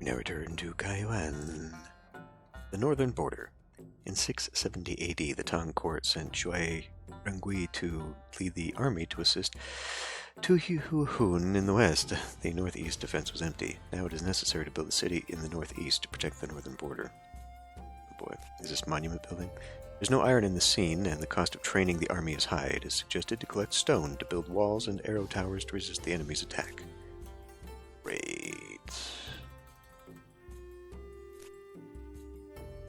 Now return to Yuan, the northern border. In 670 AD, the Tang court sent Shui Rengui to lead the army to assist Tu Hun in the west. The northeast defense was empty. Now it is necessary to build a city in the northeast to protect the northern border. Oh boy, is this monument building? There's no iron in the scene, and the cost of training the army is high. It is suggested to collect stone to build walls and arrow towers to resist the enemy's attack. Great.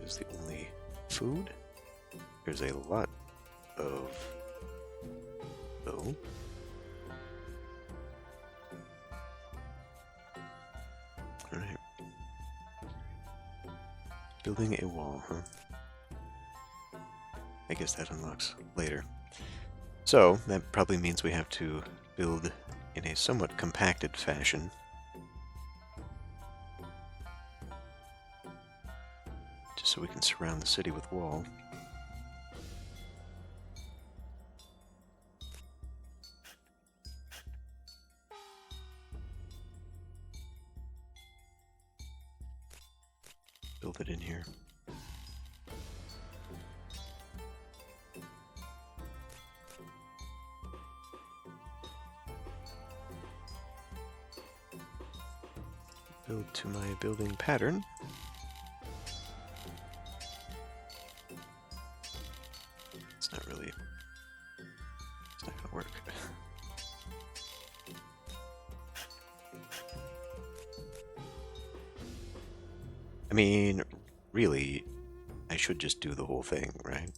This is the only food. There's a lot of... Oh. Alright. Building a wall, huh? I guess that unlocks later. So, that probably means we have to build in a somewhat compacted fashion. Just so we can surround the city with wall. Build it in here. Build to my building pattern. It's not really... It's not gonna work. I mean, really, I should just do the whole thing, right?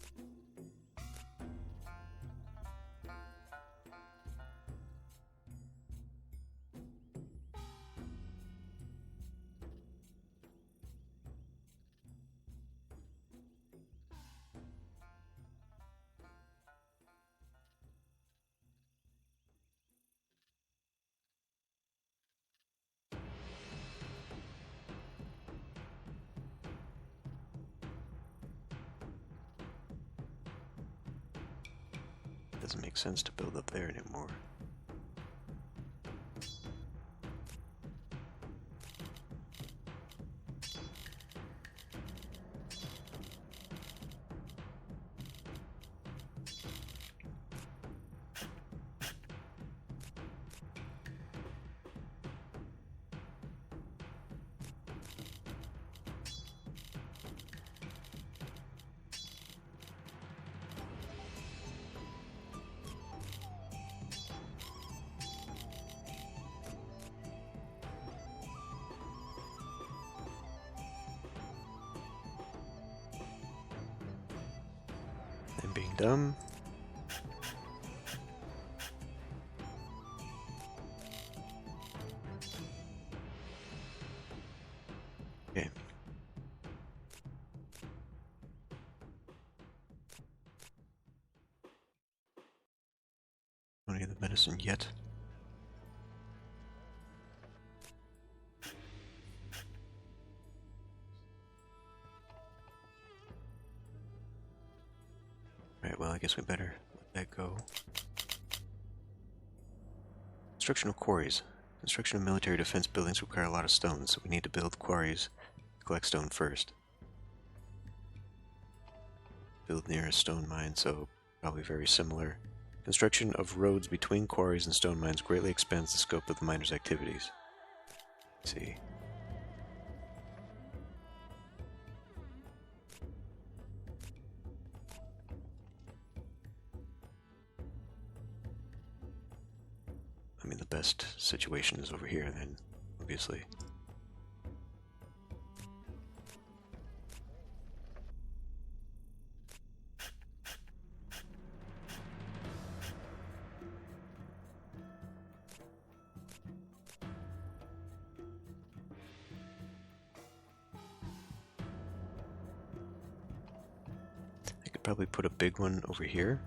Doesn't make sense to build up there anymore. I'm being dumb. Okay. Don't need the medicine yet. Right, well, I guess we better let that go. Construction of quarries. Construction of military defense buildings require a lot of stone, so we need to build quarries to collect stone first. Build near a stone mine, so probably very similar. Construction of roads between quarries and stone mines greatly expands the scope of the miners' activities. Let's see. I mean, the best situation is over here, then, obviously. I could probably put a big one over here.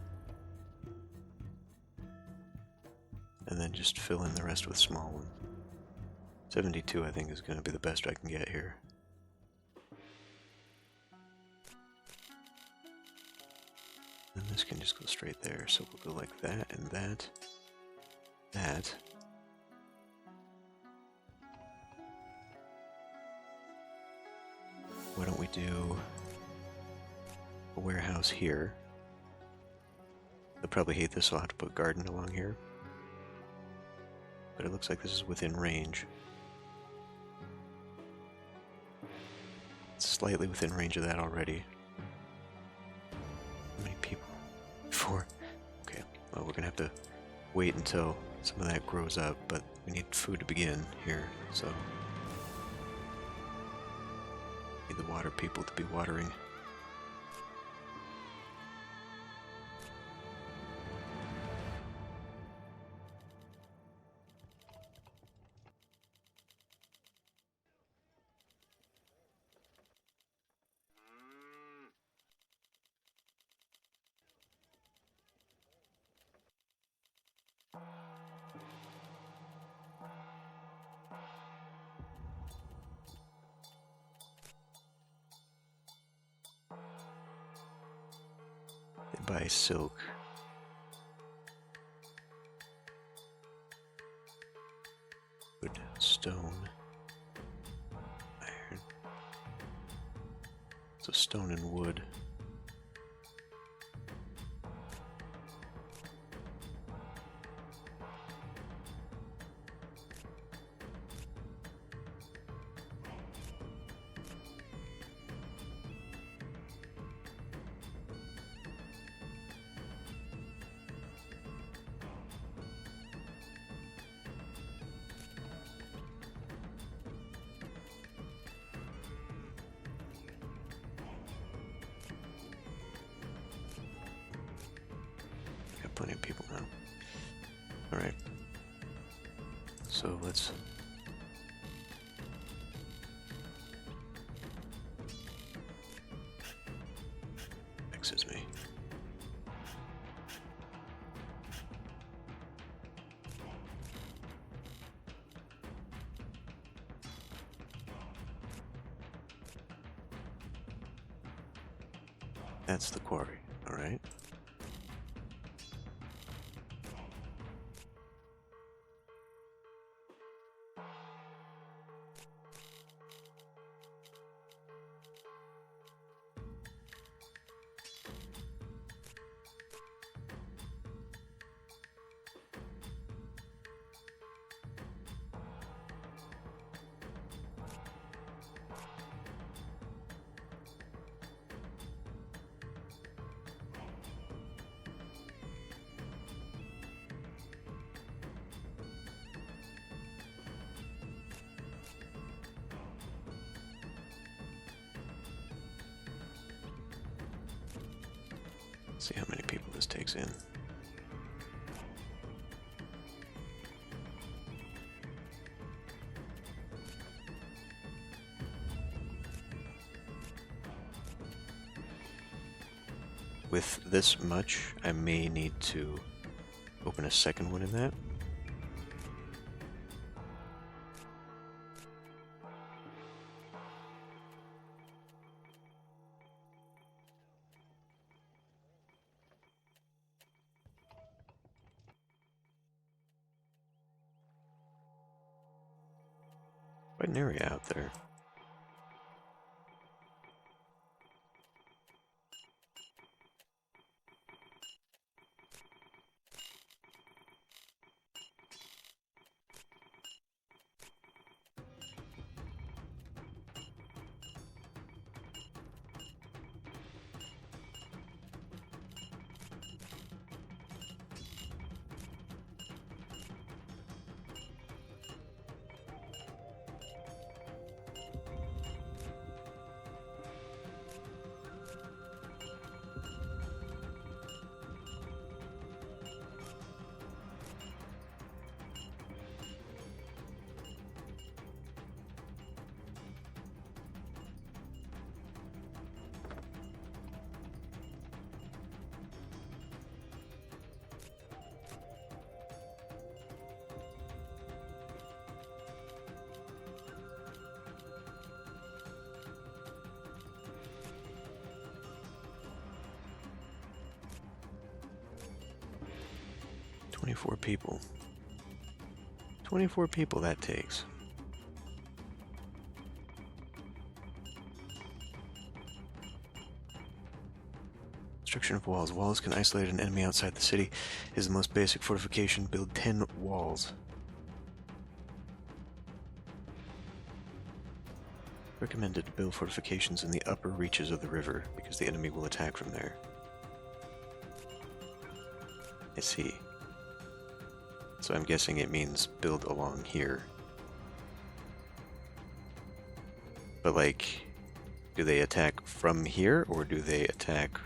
And then just fill in the rest with small ones. 72, I think, is going to be the best I can get here. And this can just go straight there, so we'll go like that and that. That. do a warehouse here. They'll probably hate this, so I'll have to put garden along here. But it looks like this is within range. It's slightly within range of that already. How many people? 4. Okay, well, we're gonna have to wait until some of that grows up, but we need food to begin here, so need the water people to be watering. They buy silk. Wood, stone, iron. So stone and wood. Plenty of people now. Alright. So let's excuse me. That's the quarry, alright? See how many people this takes in. With this much, I may need to open a second one in that. Quite an area out there. "24 people. 24 people that takes. Construction of walls. Walls can isolate an enemy outside the city. Is the most basic fortification. Build 10 walls. Recommended to build fortifications in the upper reaches of the river, because the enemy will attack from there. I see. So I'm guessing it means build along here. But like, do they attack from here, or do they attack...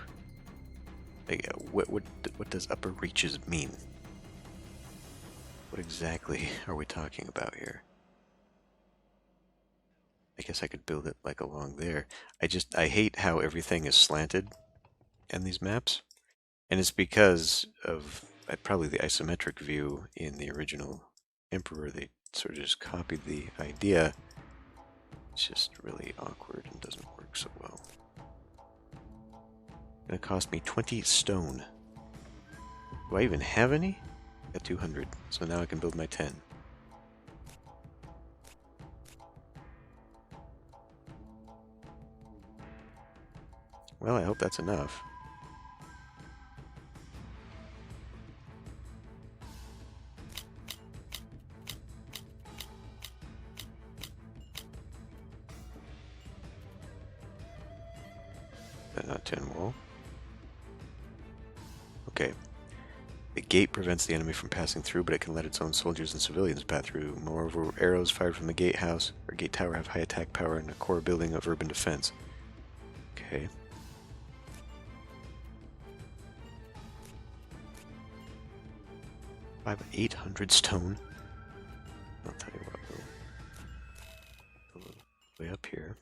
Like, what does upper reaches mean? What exactly are we talking about here? I guess I could build it like along there. I hate how everything is slanted in these maps. And it's because of probably the isometric view in the original Emperor. They sort of just copied the idea. It's just really awkward and doesn't work so well. It's gonna cost me 20 stone. Do I even have any? I got 200, so now I can build my 10. Well, I hope that's enough. Not 10 wall. Okay. The gate prevents the enemy from passing through, but it can let its own soldiers and civilians pass through. Moreover, arrows fired from the gatehouse or gate tower have high attack power and a core building of urban defense. Okay. I have 800 stone. I'll tell you what, we'll go way up here.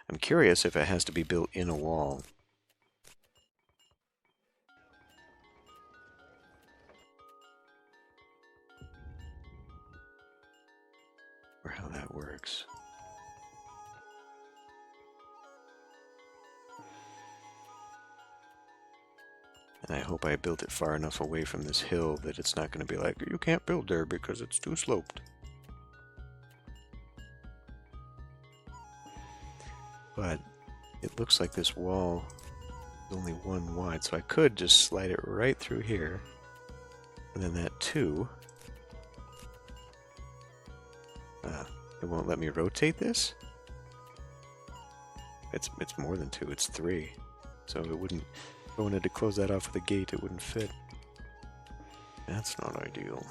I'm curious if it has to be built in a wall. Or how that works. And I hope I built it far enough away from this hill that it's not going to be like, you can't build there because it's too sloped. But it looks like this wall is only 1 wide, so I could just slide it right through here. And then that 2. It won't let me rotate this? It's more than 2, it's 3. So it wouldn't... If I wanted to close that off with a gate, it wouldn't fit. That's not ideal.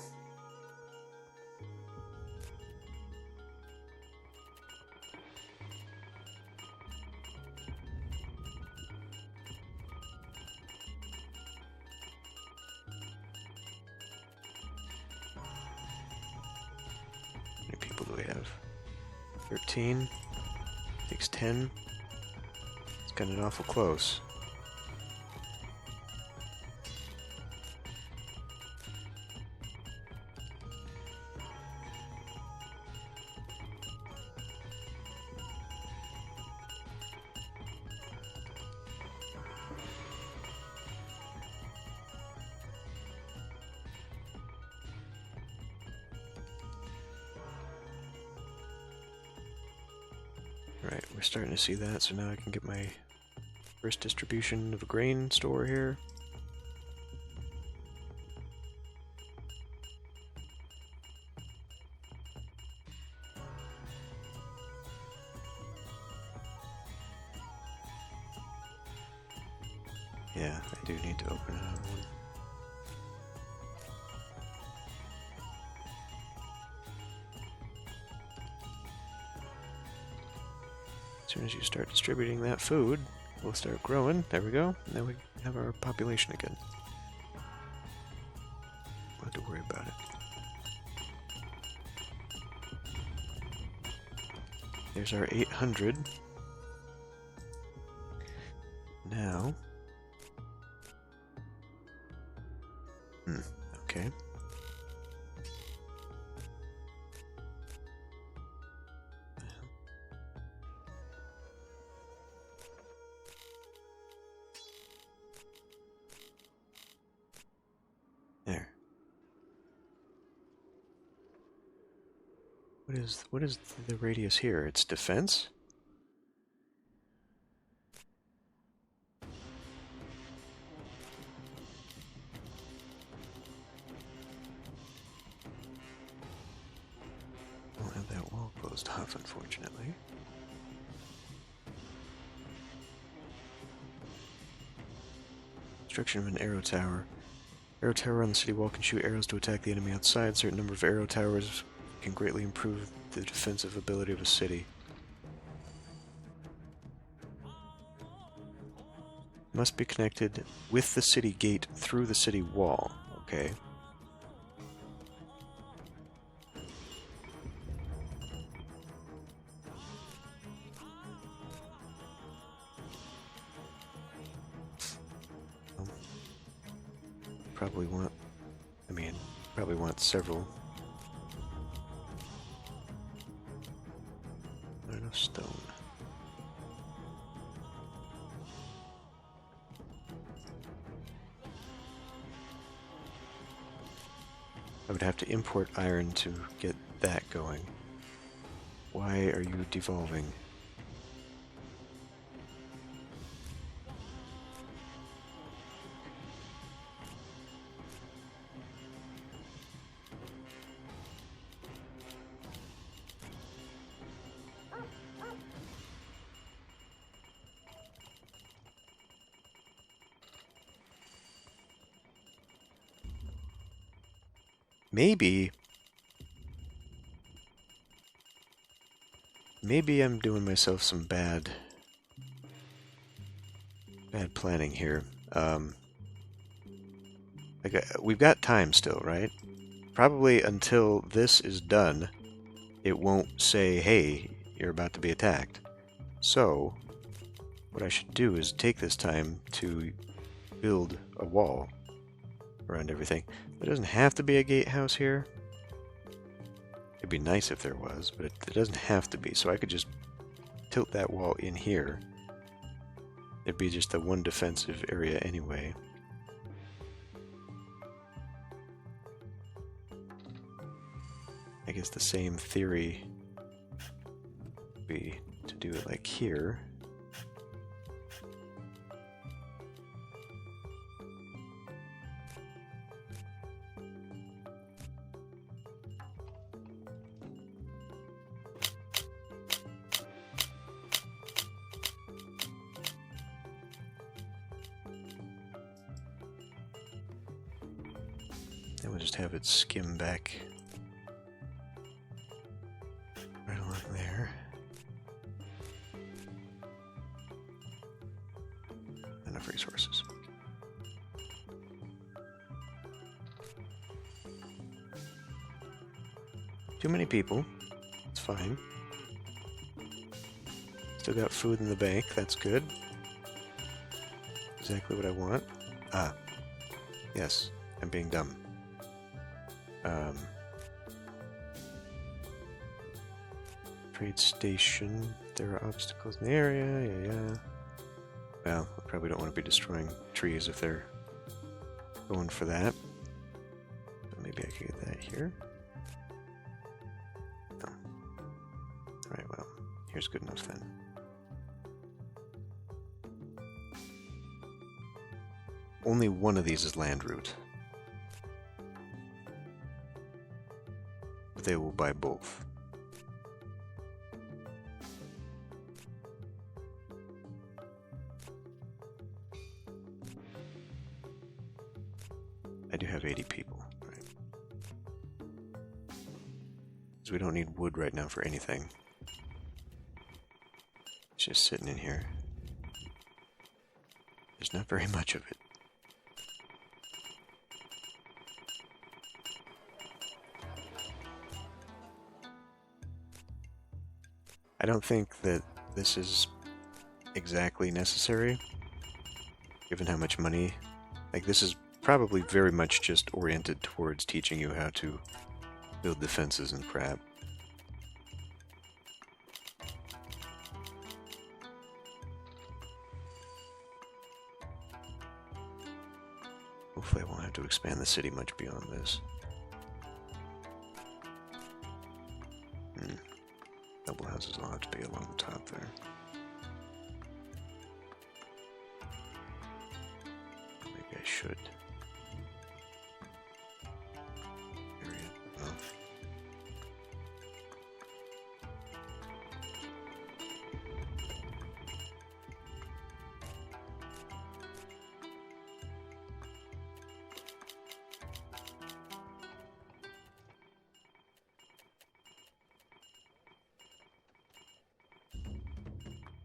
How many people do we have? 13. Takes 10. It's getting awful close. Right, we're starting to see that, so now I can get my first distribution of a grain store here. Yeah, I do need to open another one. As soon as you start distributing that food, we'll start growing. There we go. Now we have our population again. Don't have to worry about it. There's our 800. Now... okay. There. What is the radius here? It's defense? closed off, unfortunately. Construction of an arrow tower. Arrow tower on the city wall can shoot arrows to attack the enemy outside. A certain number of arrow towers can greatly improve the defensive ability of a city. Must be connected with the city gate through the city wall. Okay. Probably want, probably want several. Not enough stone. I would have to import iron to get that going. Why are you devolving? Maybe I'm doing myself some bad planning here. We've got time still, right? Probably until this is done, it won't say, hey, you're about to be attacked. So, what I should do is take this time to build a wall around everything. There doesn't have to be a gatehouse here. It'd be nice if there was, but it doesn't have to be. So I could just tilt that wall in here. It'd be just the one defensive area anyway. I guess the same theory would be to do it like here. Then we'll just have it skim back right along there. Enough resources. Too many people. It's fine. Still got food in the bank. That's good. Exactly what I want. Ah. Yes. I'm being dumb. Trade station. There are obstacles in the area. Yeah. Well, I probably don't want to be destroying trees if they're going for that. But maybe I could get that here. No. Alright, well, here's good enough then. Only one of these is land route. But they will buy both. I do have 80 people, right? Because we don't need wood right now for anything. It's just sitting in here. There's not very much of it. I don't think that this is exactly necessary, given how much money. Like, this is probably very much just oriented towards teaching you how to build defenses and crap. Hopefully I won't have to expand the city much beyond this. Double houses will have to be along the top there. Maybe I should.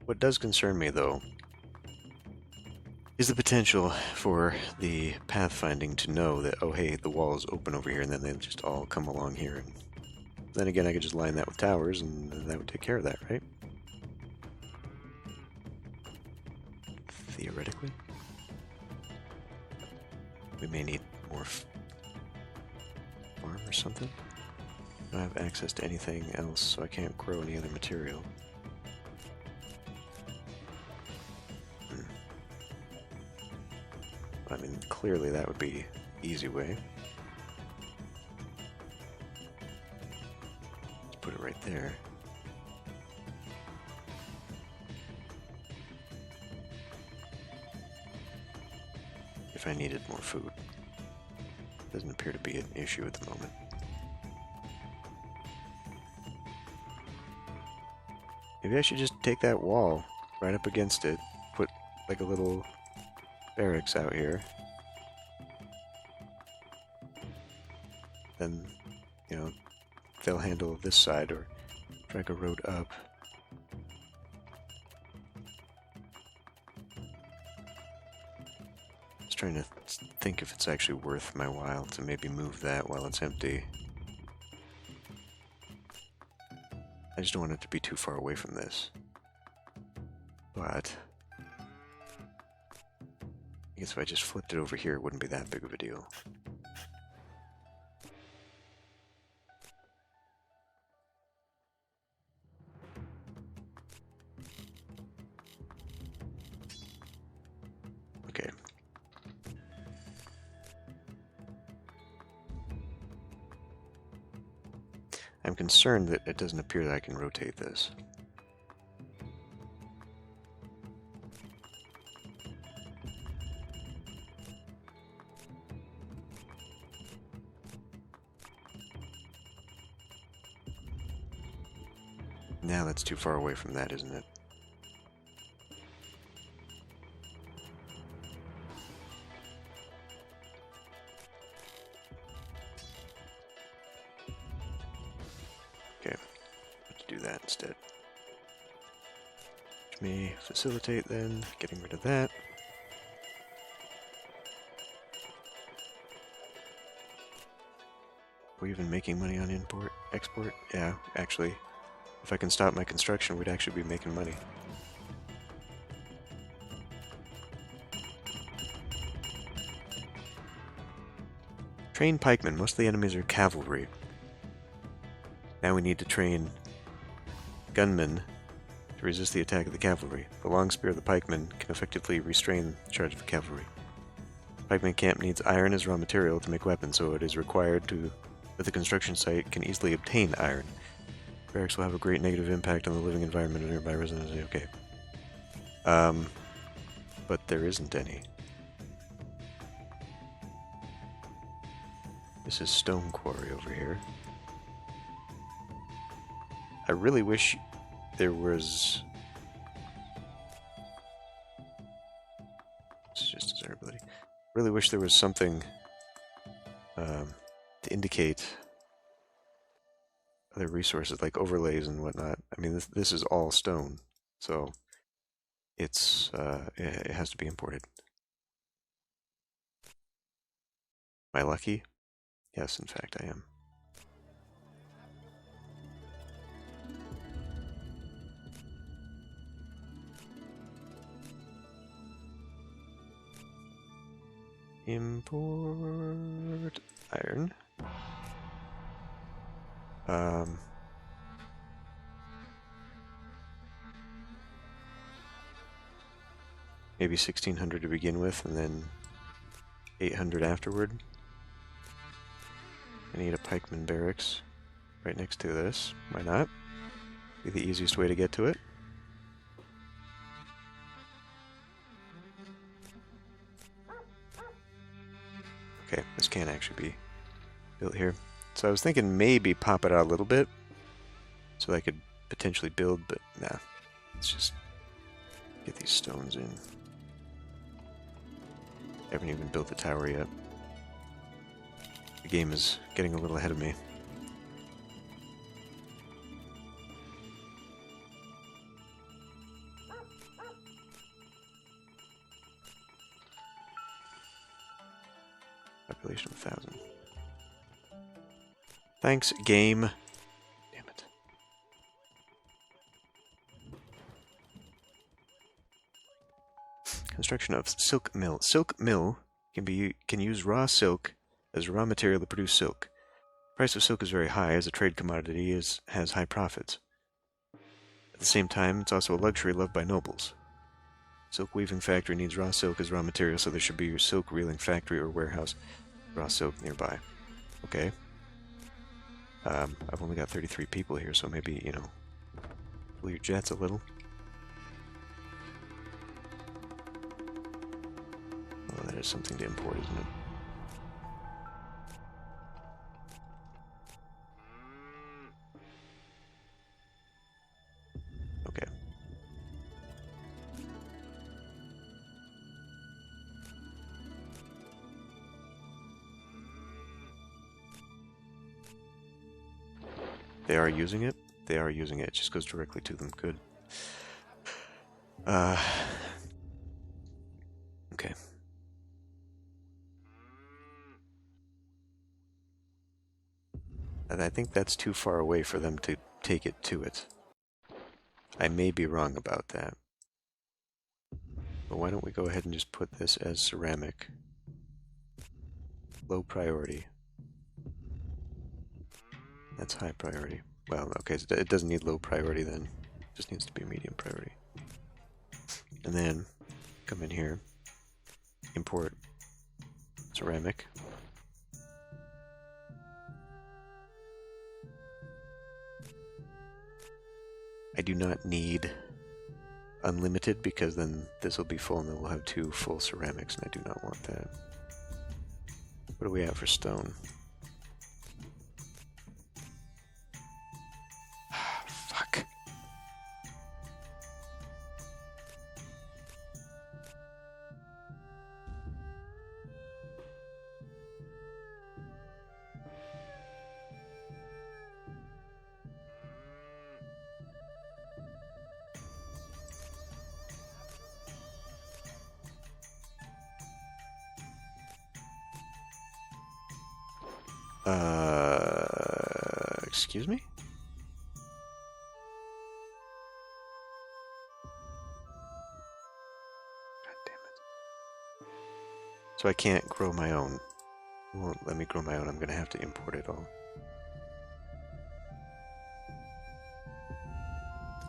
What does concern me, though, is the potential for the pathfinding to know that, oh hey, the wall is open over here, and then they just all come along here. And then again, I could just line that with towers, and that would take care of that, right? Theoretically. We may need more farm or something. I don't have access to anything else, so I can't grow any other material. I mean, clearly that would be the easy way. Let's put it right there. If I needed more food. Doesn't appear to be an issue at the moment. Maybe I should just take that wall right up against it, put like a little barracks out here. Then, you know, they'll handle this side or drag a road up. Just trying to think if it's actually worth my while to maybe move that while it's empty. I just don't want it to be too far away from this. But I guess if I just flipped it over here, it wouldn't be that big of a deal. Okay. I'm concerned that it doesn't appear that I can rotate this. Now that's too far away from that, isn't it? Okay, let's do that instead. Which may facilitate then getting rid of that. Are we even making money on import, export? Yeah, actually. If I can stop my construction, we'd actually be making money. Train pikemen. Most of the enemies are cavalry. Now we need to train gunmen to resist the attack of the cavalry. The long spear of the pikemen can effectively restrain the charge of the cavalry. Pikeman camp needs iron as raw material to make weapons, so it is required that the construction site can easily obtain iron. Barracks will have a great negative impact on the living environment of nearby residents. Okay. But there isn't any. This is stone quarry over here. I really wish there was... It's just desirability. Really wish there was something to indicate other resources like overlays and whatnot. I mean, this is all stone, so it's it has to be imported. Am I lucky? Yes, in fact, I am. Import iron. Maybe 1600 to begin with, and then 800 afterward. I need a pikeman barracks right next to this. Why not? Be the easiest way to get to it. Okay, this can actually be built here. So I was thinking maybe pop it out a little bit so I could potentially build, but nah. Let's just get these stones in. I haven't even built the tower yet. The game is getting a little ahead of me. Population of 1,000. Thanks, game. Damn it. Construction of silk mill. Silk mill can use raw silk as raw material to produce silk. The price of silk is very high as a trade commodity has high profits. At the same time, it's also a luxury loved by nobles. Silk weaving factory needs raw silk as raw material, so there should be a silk reeling factory or warehouse. Raw silk nearby. Okay. I've only got 33 people here, so maybe, you know, cool your jets a little. Oh, that is something to import, isn't it? Okay. They are using it? They are using it. It just goes directly to them. Good. Okay. And I think that's too far away for them to take it to it. I may be wrong about that. But why don't we go ahead and just put this as ceramic. Low priority. That's high priority. Well, okay, so it doesn't need low priority then. It just needs to be medium priority. And then, come in here, import ceramic. I do not need unlimited because then this will be full and then we'll have 2 full ceramics and I do not want that. What do we have for stone? Fuck. Excuse me? God damn it. So I can't grow my own. It won't let me grow my own. I'm gonna have to import it all.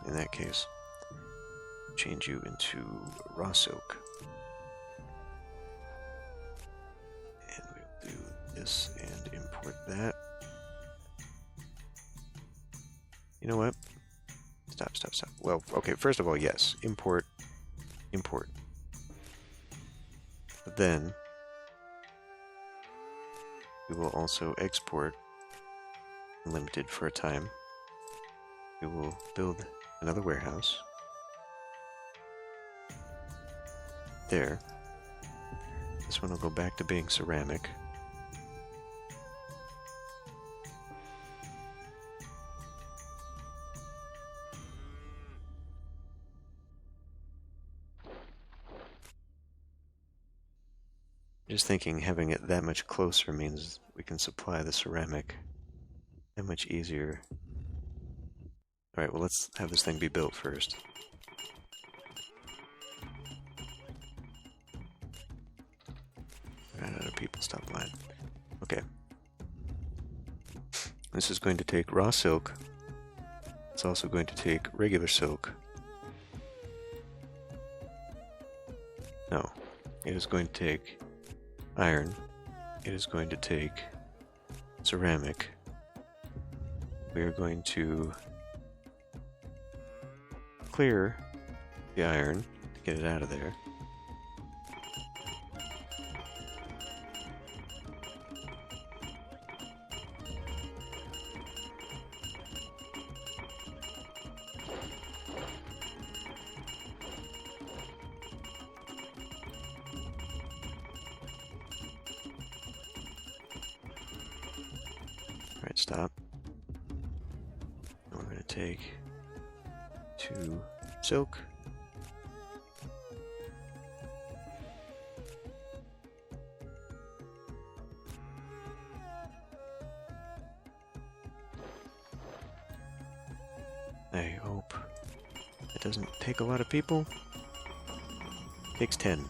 In that case, change you into raw silk. And we'll do this and import that. You know what? Stop. Well, okay, first of all, yes. Import. But then, we will also export unlimited for a time. We will build another warehouse. There. This one will go back to being ceramic. Just thinking having it that much closer means we can supply the ceramic that much easier. Alright, well let's have this thing be built first. Ran out of people, stop lying. Okay. This is going to take raw silk. It's also going to take regular silk. No. It is going to take iron. It is going to take ceramic. We are going to clear the iron to get it out of there. Alright, stop. We're going to take 2 silk. It doesn't take a lot of people. Takes 10.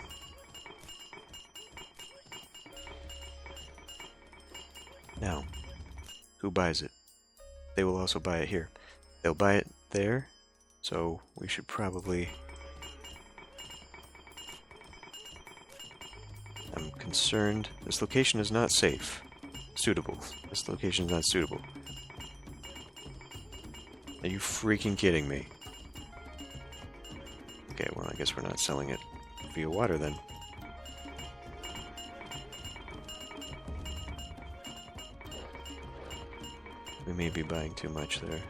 Now, who buys it? They will also buy it here. They'll buy it there, so we should probably... I'm concerned. This location is not safe. Suitable. This location is not suitable. Are you freaking kidding me? Okay, well, I guess we're not selling it via water then. We may be buying too much there.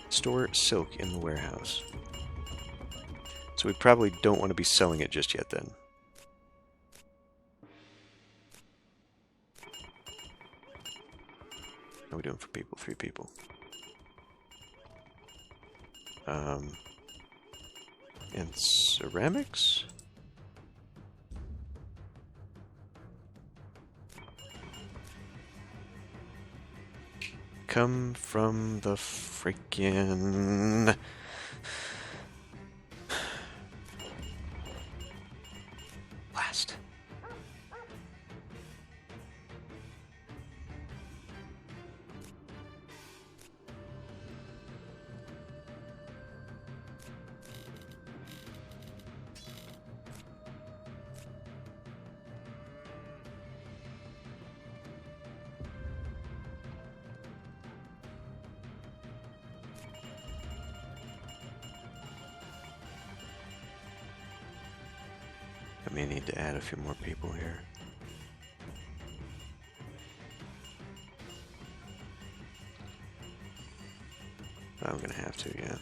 Store silk in the warehouse. So we probably don't want to be selling it just yet then. How are we doing for people? 3 people. And ceramics? Come from the freaking... blast. I may need to add a few more people here. I'm gonna have to, yeah.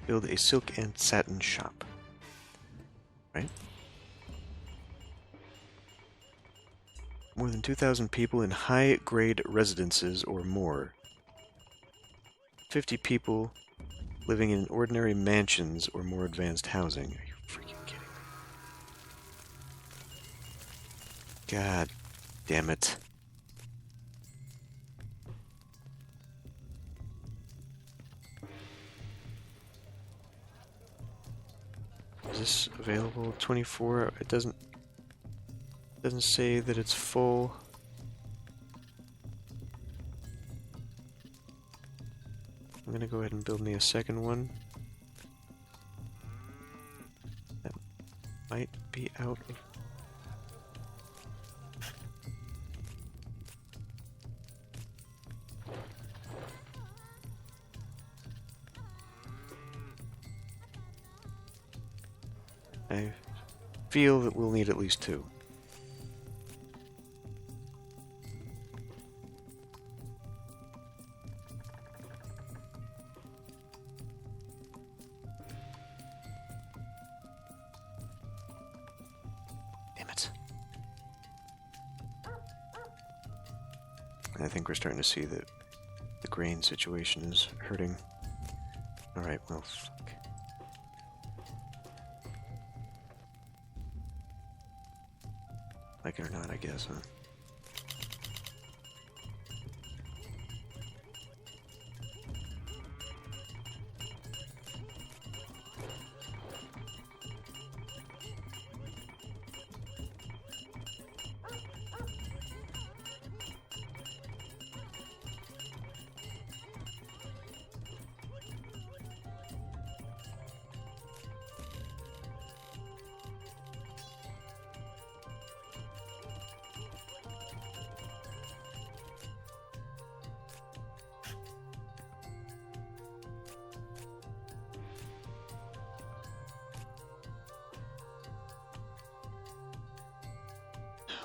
Build a silk and satin shop. Right? More than 2,000 people in high-grade residences or more. 50 people living in ordinary mansions or more advanced housing. Are you freaking kidding me? God damn it. Is this available 24? It doesn't say that it's full. I'm gonna go ahead and build me a second one. That might be out of... I feel that we'll need at least 2. Damn it. I think we're starting to see that the grain situation is hurting. Alright, well, fuck. Like it or not, I guess, huh?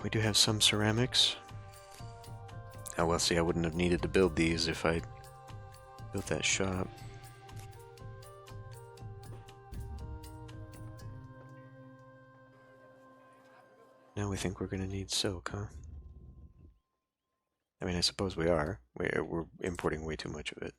We do have some ceramics. Oh well, see, I wouldn't have needed to build these if I built that shop. Now we think we're gonna need silk, huh? I mean, I suppose we are. We're importing way too much of it.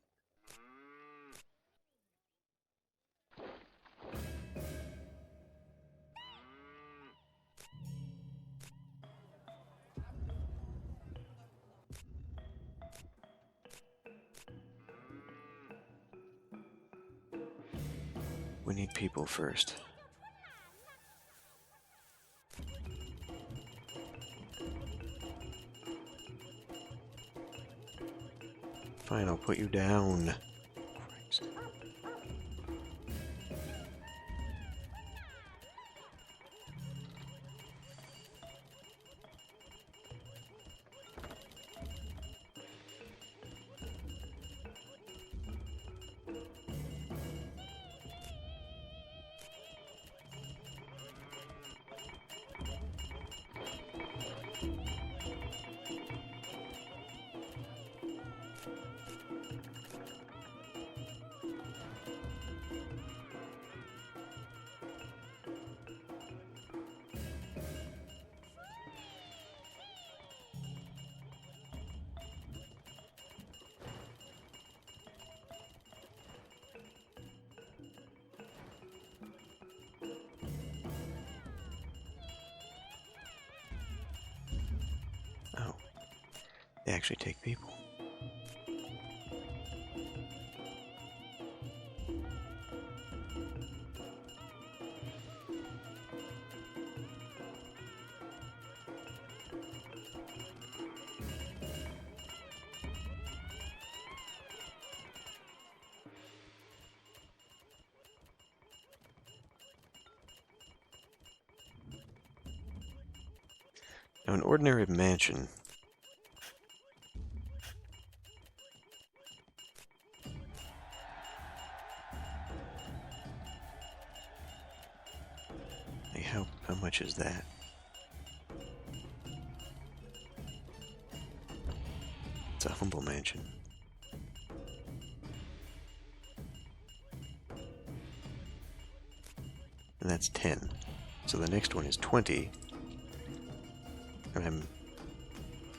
We need people first. Fine, I'll put you down. Christ. Oh, they actually take people. Now, an ordinary mansion. Hey, how much is that? It's a humble mansion. And that's 10. So the next one is 20. And I'm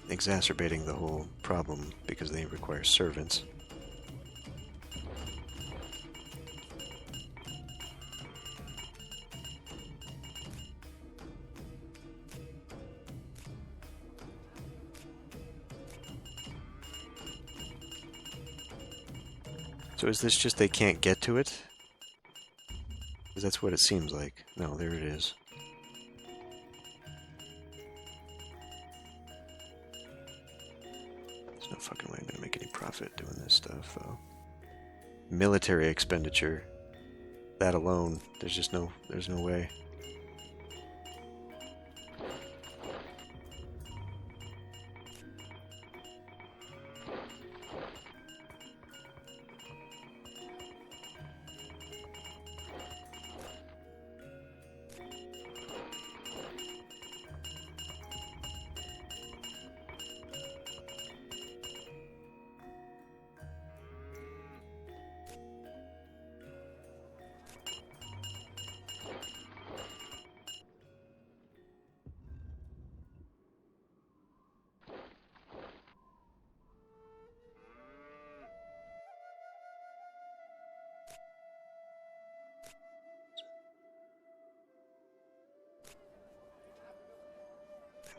exacerbating the whole problem because they require servants. So is this just they can't get to it? Because that's what it seems like. No, there it is. There's no fucking way I'm gonna make any profit doing this stuff, though. Military expenditure. That alone, there's no way.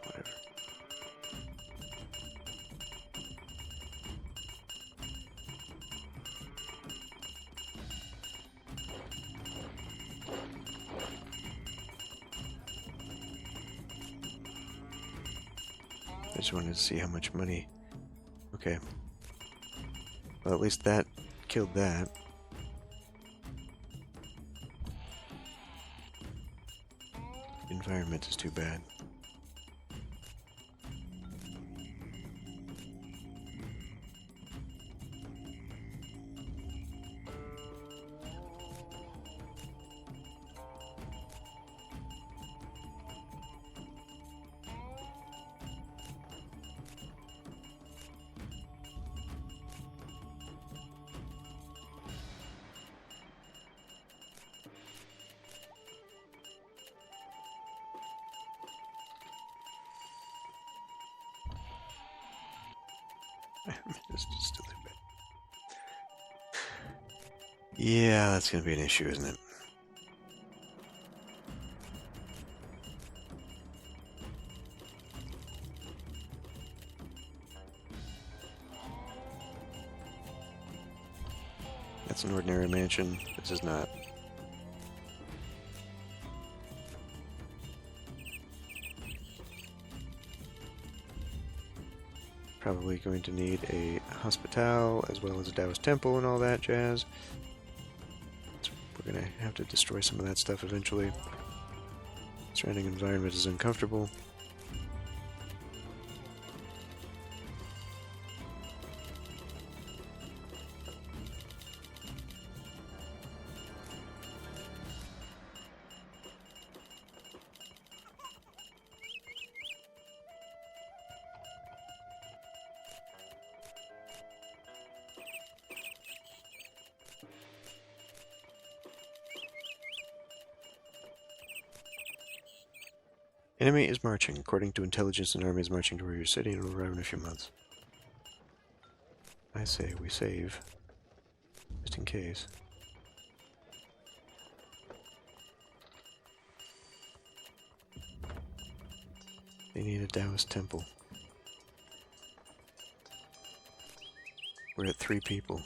Whatever. I just wanted to see how much money. Okay. Well, at least that killed that. Environment is too bad. It's just still too bad. Yeah, that's gonna be an issue, isn't it? That's an ordinary mansion. This is not. Probably going to need a hospital as well as a Taoist temple and all that jazz. So we're going to have to destroy some of that stuff eventually. Surrounding environment is uncomfortable. Enemy is marching. According to intelligence, an army is marching toward your city and will arrive in a few months. I say we save. Just in case. They need a Taoist temple. We're at 3 people.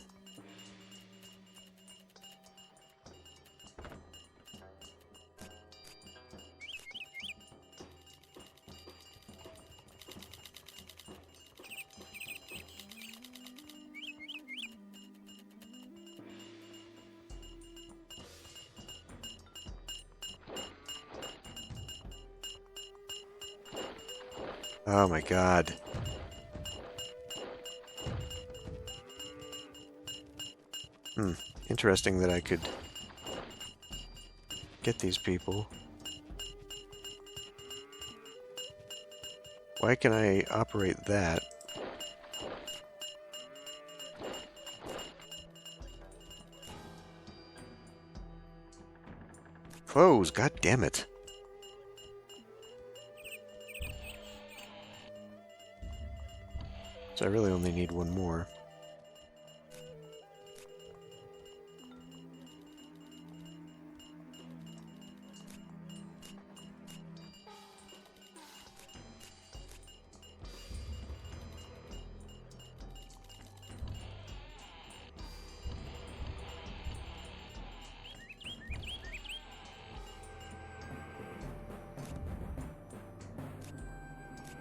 Oh my god. Interesting that I could get these people. Why can I operate that? Close, god damn it. So I really only need one more.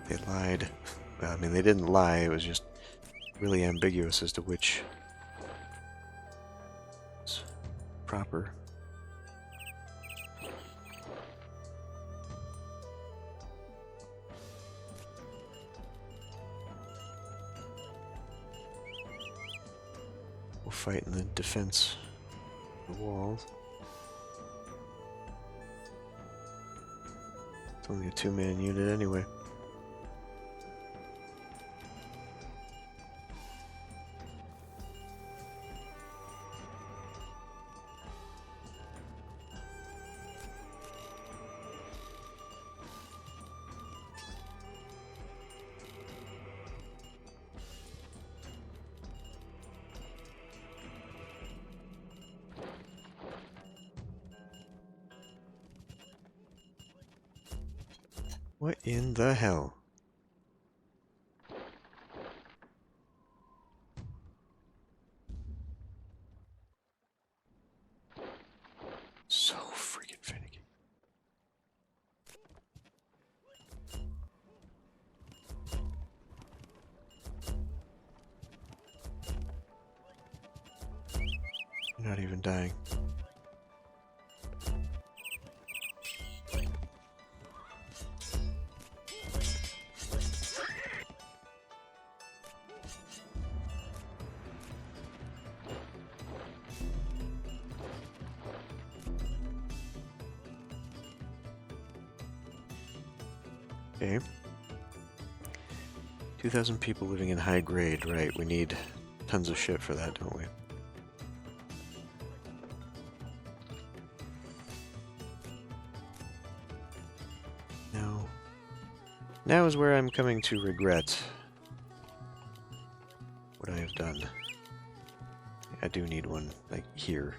They lied. Well, I mean, they didn't lie, it was just really ambiguous as to which is proper. We'll fight in the defense of the walls. It's only a 2-man unit anyway. What in the hell? So freaking finicky. You're not even dying. Okay. 2,000 people living in high grade, right? We need tons of shit for that, don't we? Now is where I'm coming to regret what I have done. I do need one, like, here.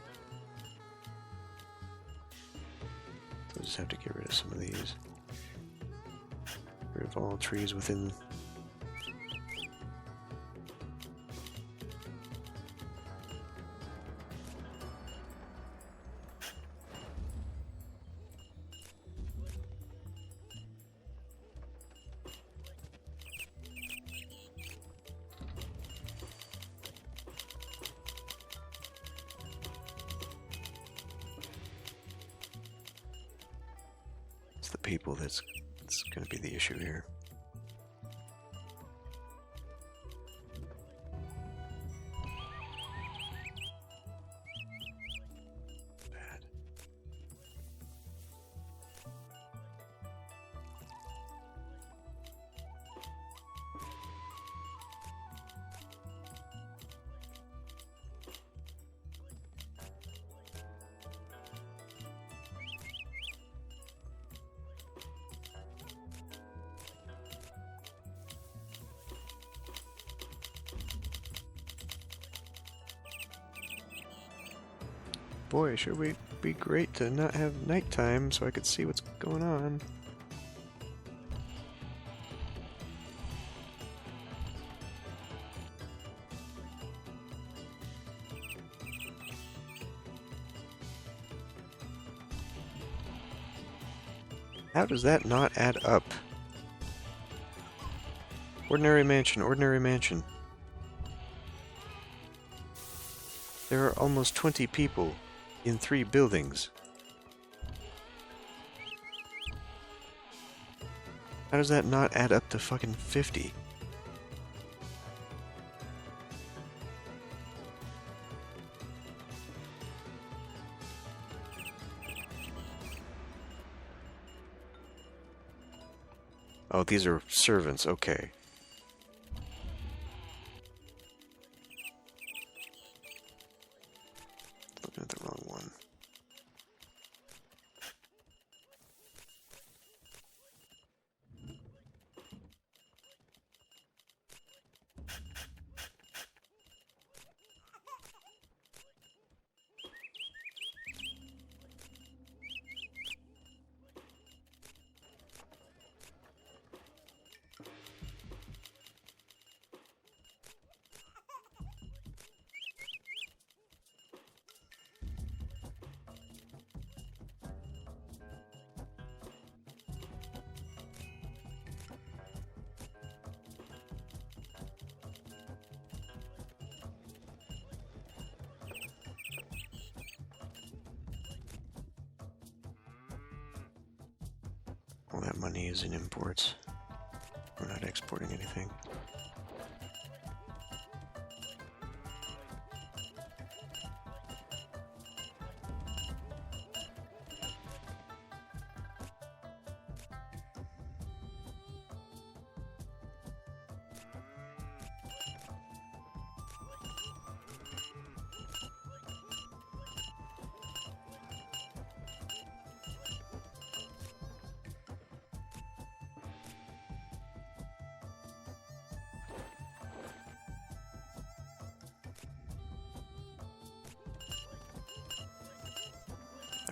So I'll just have to get rid of some of these. Get rid of all trees within... people that's going to be the issue here. Bad. Boy, sure would be great to not have nighttime so I could see what's going on. How does that not add up? Ordinary mansion, ordinary mansion. There are almost 20 people in 3 buildings. How does that not add up to fucking 50? Oh, these are servants, okay. Looking at the wrong one. All that money is in imports. We're not exporting anything.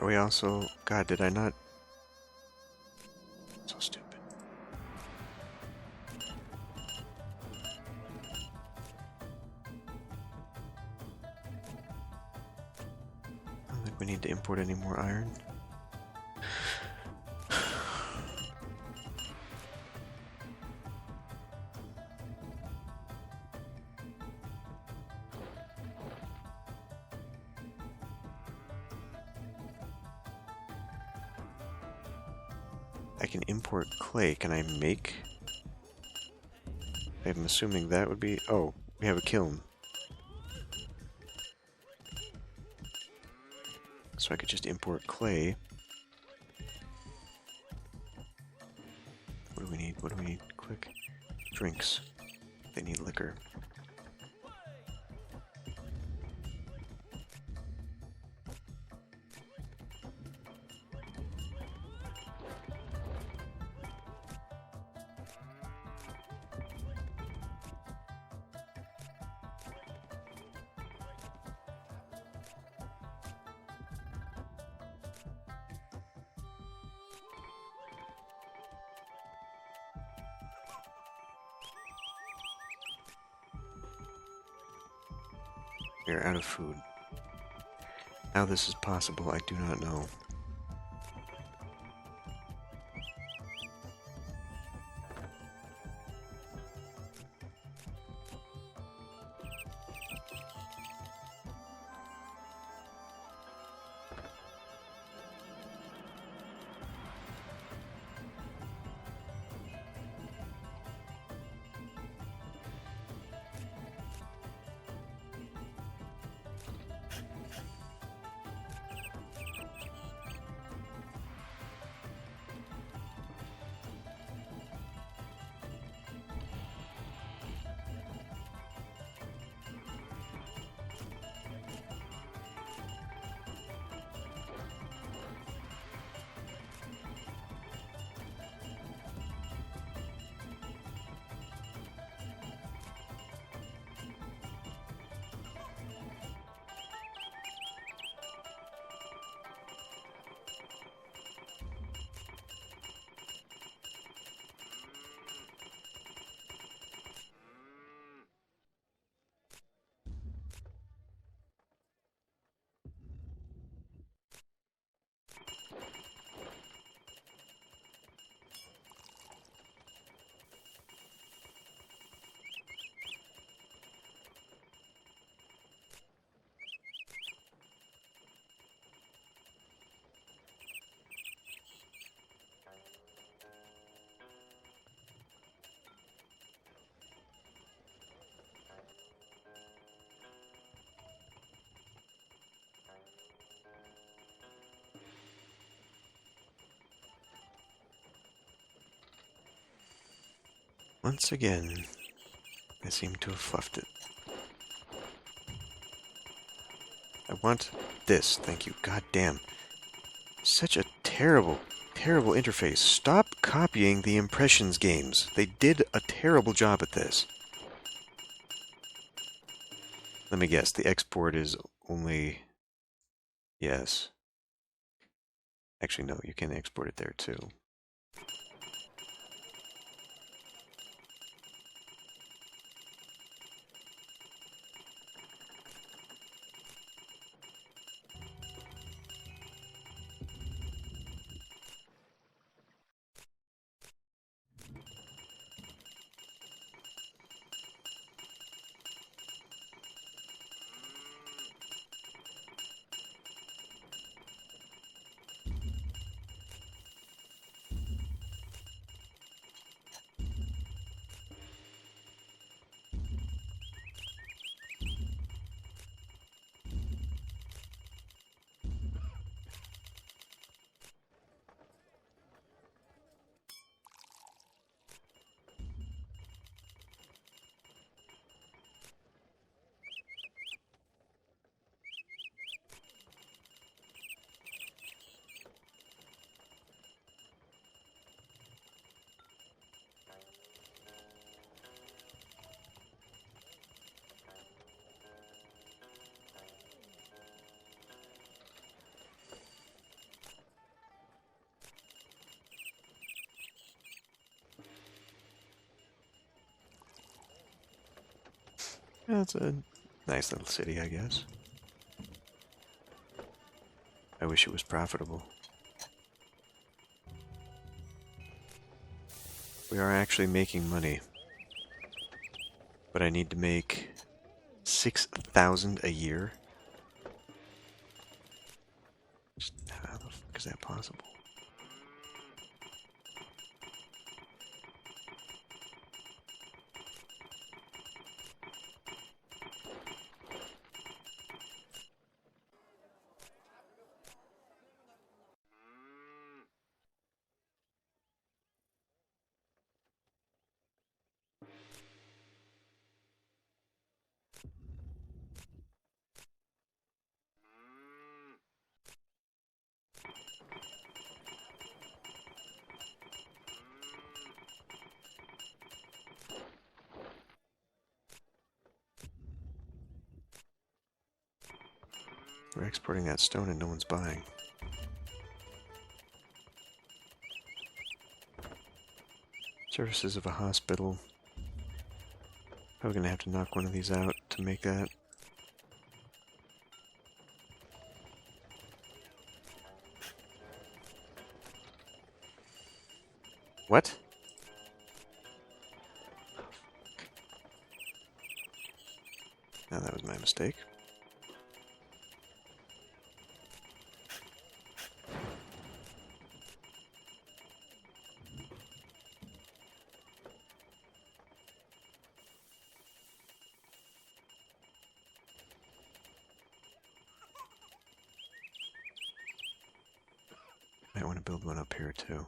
Are we also... God, did I not... So stupid. I don't think we need to import any more iron. I can import clay. Can I make? I'm assuming that would be... Oh, we have a kiln. So I could just import clay. What do we need? What do we need? Quick. Drinks. They need liquor. We are out of food. How this is possible, I do not know. Once again, I seem to have fluffed it. I want this, thank you. God damn. Such a terrible, terrible interface. Stop copying the Impressions games. They did a terrible job at this. Let me guess, the export is only... Yes. Actually, no, you can export it there too. Yeah, it's a nice little city, I guess. I wish it was profitable. We are actually making money. But I need to make 6,000 a year? How the fuck is that possible? We're exporting that stone and no one's buying. Services of a hospital. Probably gonna have to knock one of these out to make that. What? Now that was my mistake. Might want to build one up here too.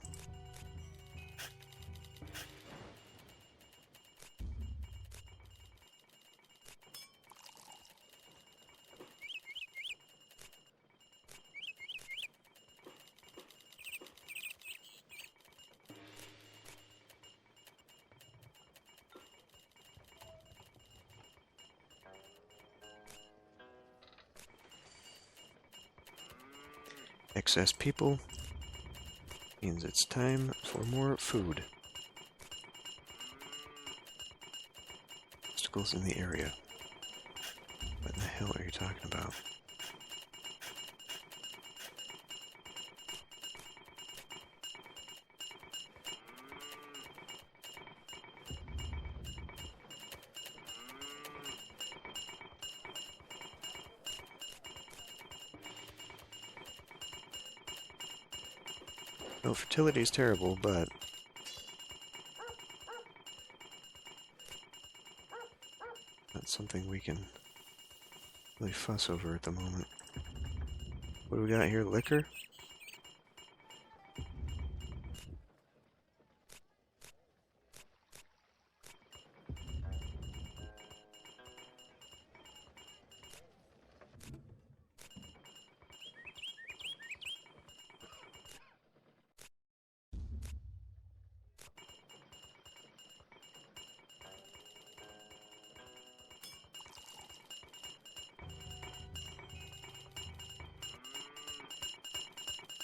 Excess people means it's time for more food. Obstacles in the area. What in the hell are you talking about? Well, fertility is terrible, but that's something we can really fuss over at the moment. What do we got here? Liquor?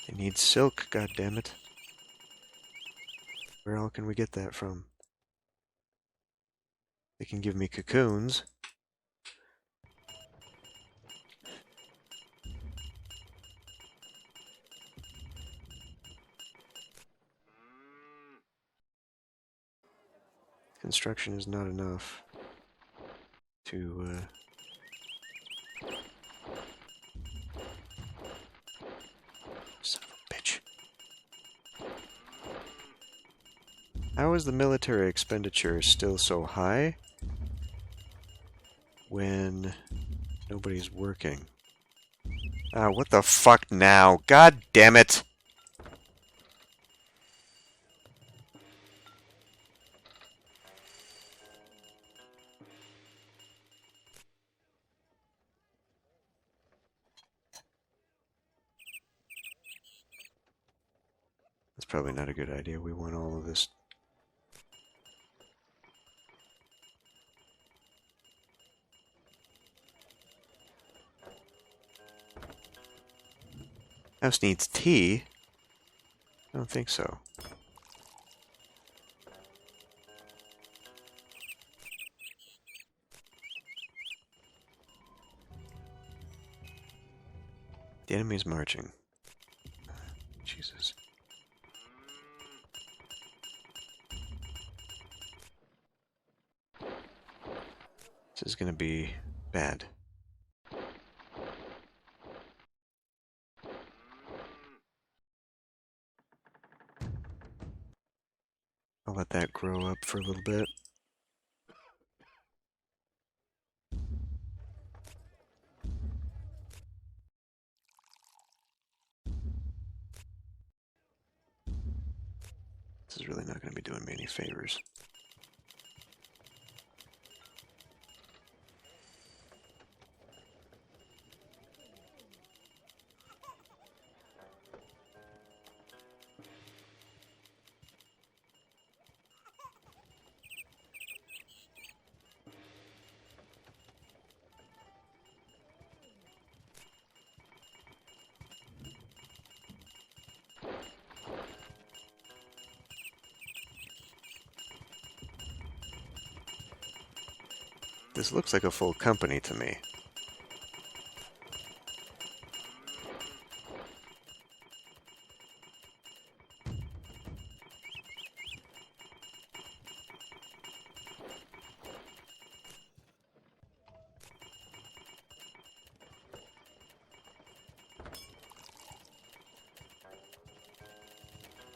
They need silk, goddammit. Where all can we get that from? They can give me cocoons. Construction is not enough to, Son of a bitch. How is the military expenditure still so high when nobody's working? Ah, what the fuck now? God damn it! That's probably not a good idea. We want all of this. House needs tea? I don't think so. The enemy's marching. Jesus. This is gonna be bad. I'll let that grow up for a little bit. This is really not going to be doing me any favors. This looks like a full company to me.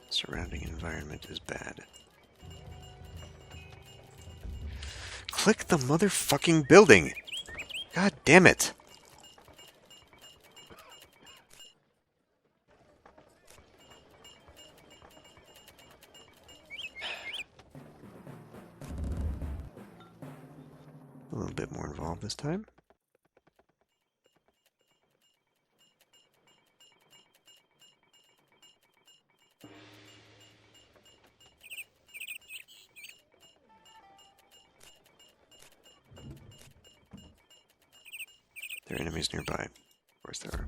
Surrounding environment is bad. Click the motherfucking building! God damn it! A little bit more involved this time. There are enemies nearby. Of course there are.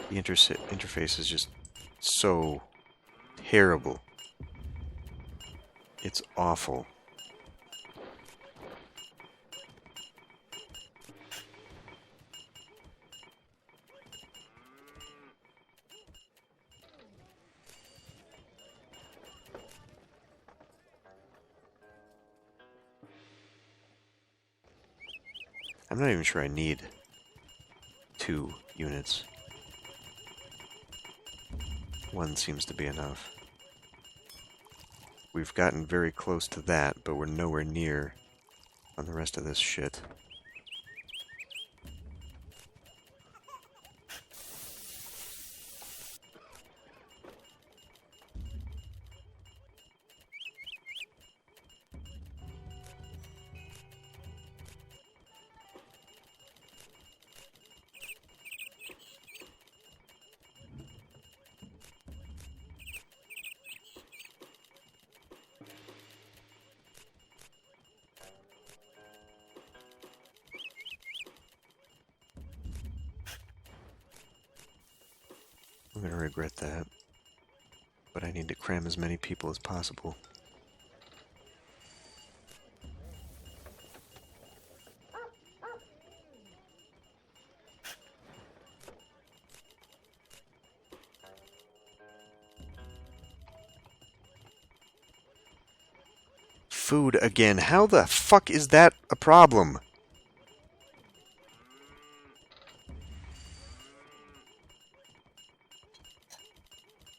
The interface is just so terrible. It's awful. I'm not even sure I need 2 units. 1 seems to be enough. We've gotten very close to that, but we're nowhere near on the rest of this shit. I'm gonna regret that. But I need to cram as many people as possible. Food again. How the fuck is that a problem?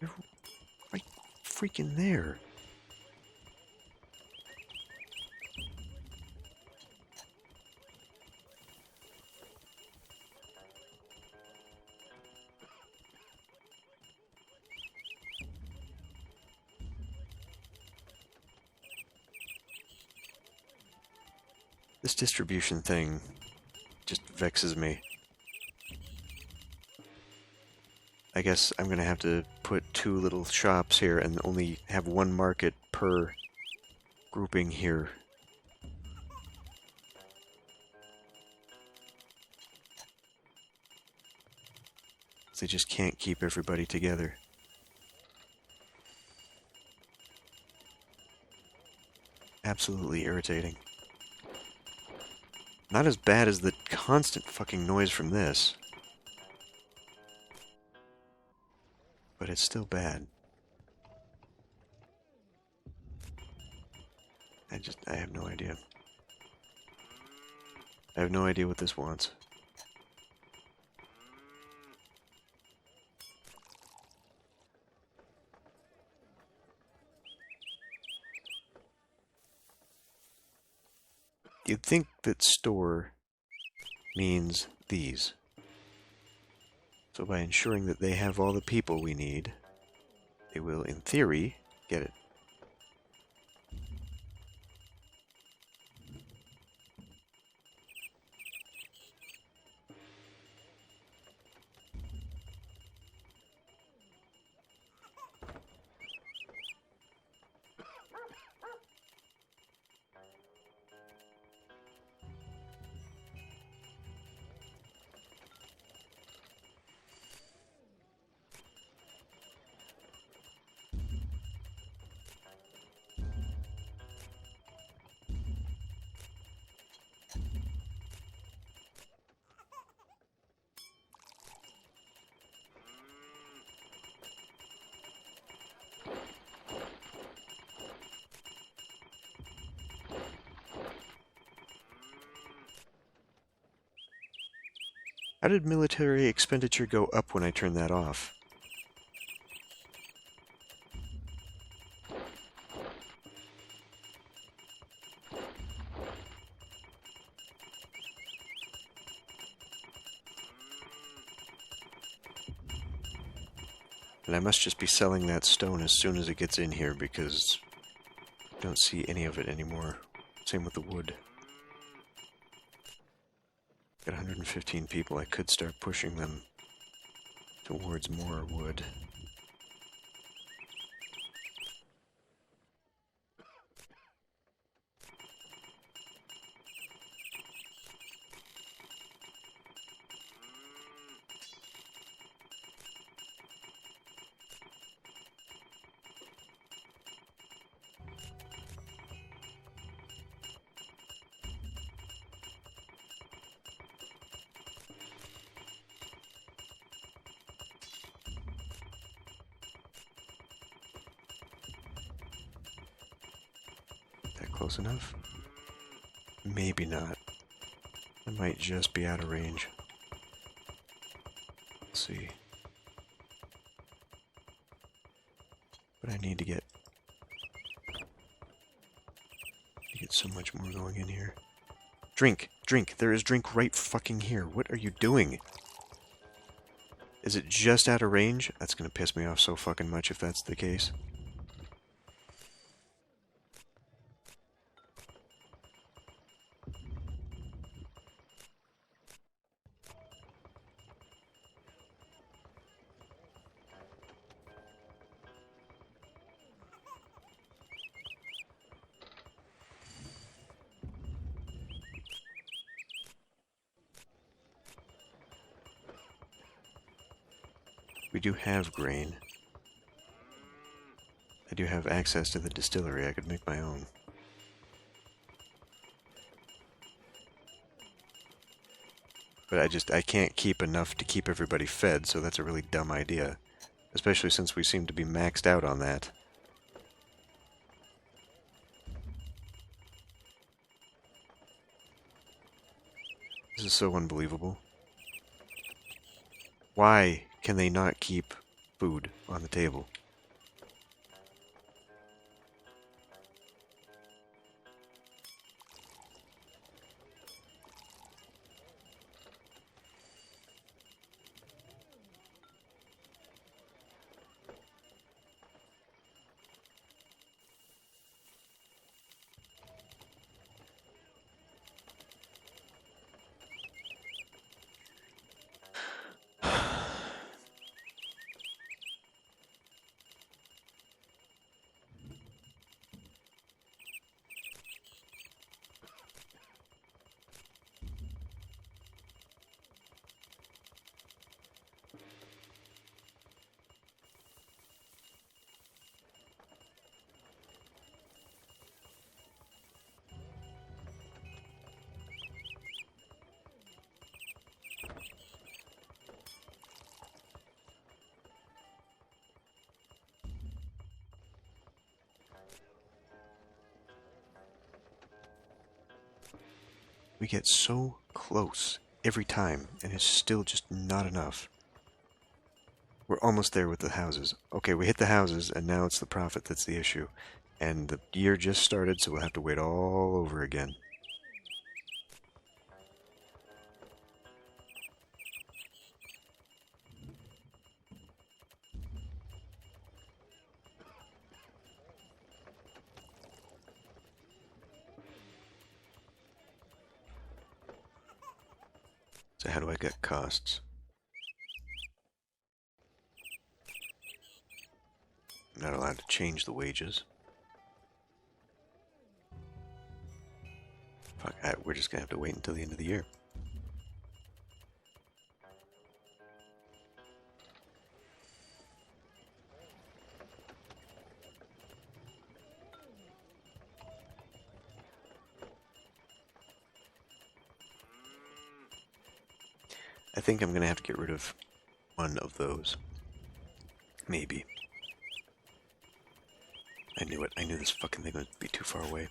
They're right freaking there. This distribution thing just vexes me. I guess I'm gonna have to put 2 little shops here and only have 1 market per grouping here. They just can't keep everybody together. Absolutely irritating. Not as bad as the constant fucking noise from this. But it's still bad. I have no idea. I have no idea what this wants. You'd think that store means these. So by ensuring that they have all the people we need, they will, in theory, get it. How did military expenditure go up when I turned that off? And I must just be selling that stone as soon as it gets in here because I don't see any of it anymore. Same with the wood. Got 115 people. I could start pushing them towards more wood. Close enough? Maybe not. I might just be out of range. Let's see. But I need to get so much more going in here. Drink! Drink! There is drink right fucking here. What are you doing? Is it just out of range? That's gonna piss me off so fucking much if that's the case. We do have grain. I do have access to the distillery. I could make my own. But I can't keep enough to keep everybody fed, so that's a really dumb idea. Especially since we seem to be maxed out on that. This is so unbelievable. Why can they not keep food on the table? We get so close every time, and it's still just not enough. We're almost there with the houses. Okay, we hit the houses, and now it's the profit that's the issue. And the year just started, so we'll have to wait all over again. So how do I get costs? I'm not allowed to change the wages. Fuck, we're just gonna have to wait until the end of the year. I think I'm gonna have to get rid of one of those. Maybe. I knew it. I knew this fucking thing would be too far away.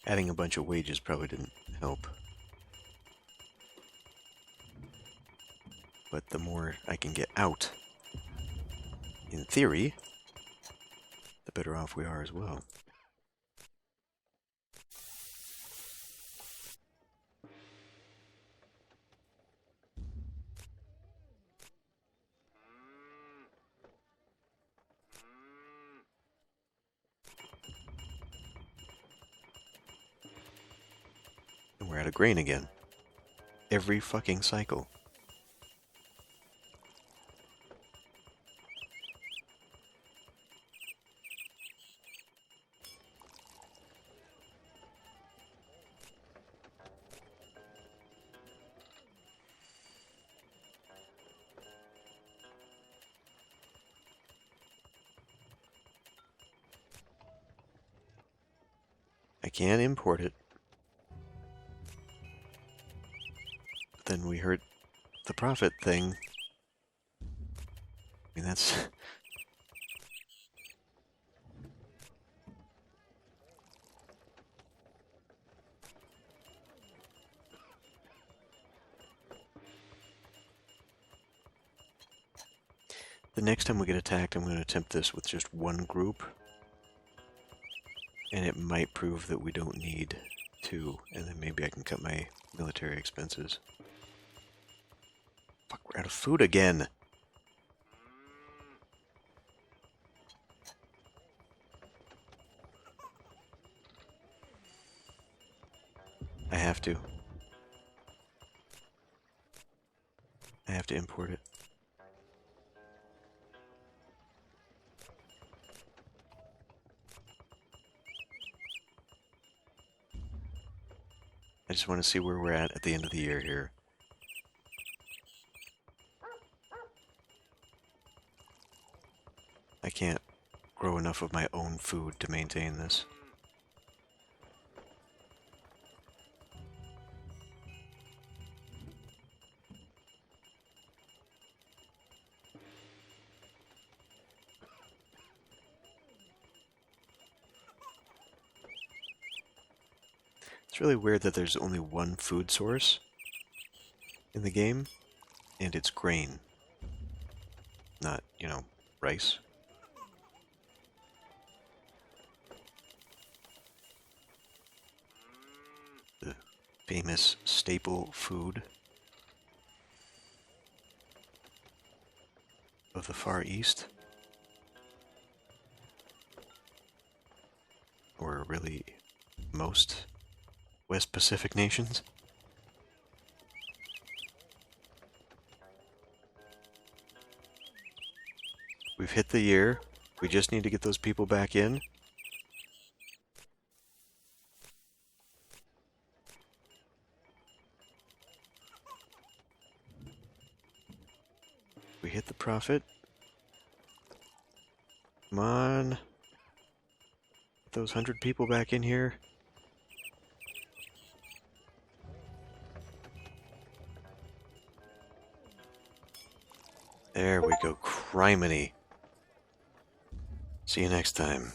Adding a bunch of wages probably didn't help. But the more I can get out, in theory, the better off we are as well. And we're out of grain again. Every fucking cycle. I can import it. But then we heard the profit thing. I mean, that's... The next time we get attacked, I'm going to attempt this with just one group. And it might prove that we don't need two, and then maybe I can cut my military expenses. Fuck, we're out of food again! I have to. I have to import it. I just want to see where we're at the end of the year here. enough of my own food to maintain this. It's really weird that there's only one food source in the game, and it's grain. Not, you know, rice. The famous staple food of the Far East. Or really most West Pacific nations. We've hit the year. We just need to get those people back in. We hit the profit. Come on. Get those 100 people back in here. There we go. Criminy. See you next time.